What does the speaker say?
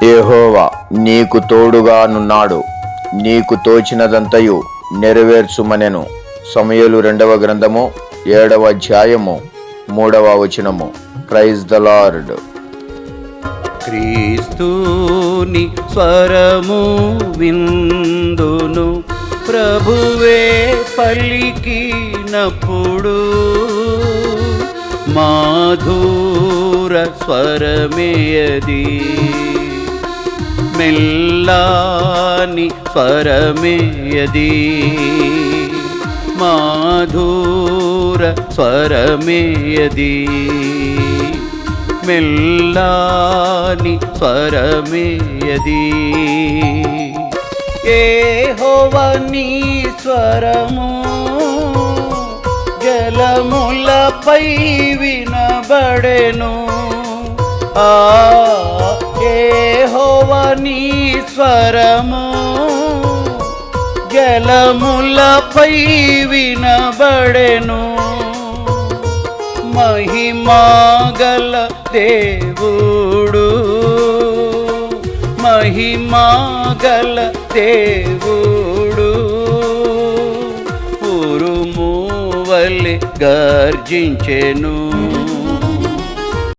యెహోవా నీకు తోడుగానున్నాడు, నీకు తోచినదంతయు నెరవేర్చుమనెను. సమూయేలు 2వ గ్రంథము 7వ అధ్యాయము 3వ వచనము. Praise the Lord. క్రీస్తుని స్వరము విందును ప్రభువే పలికినప్పుడు, మాధుర స్వరమేయది, మెల్లాని స్వరమేయది, మాధుర స్వరమేయది, మెల్లాని స్వరమేయది. యెహోవా నీ స్వరము జలములపై వినబడెను. యెహోవా నీ స్వరము జలములపై వినబడెను. మహిమాగల దేవుడు, మహిమాగల దేవుడు, ఉరుము వలె గర్జించెను.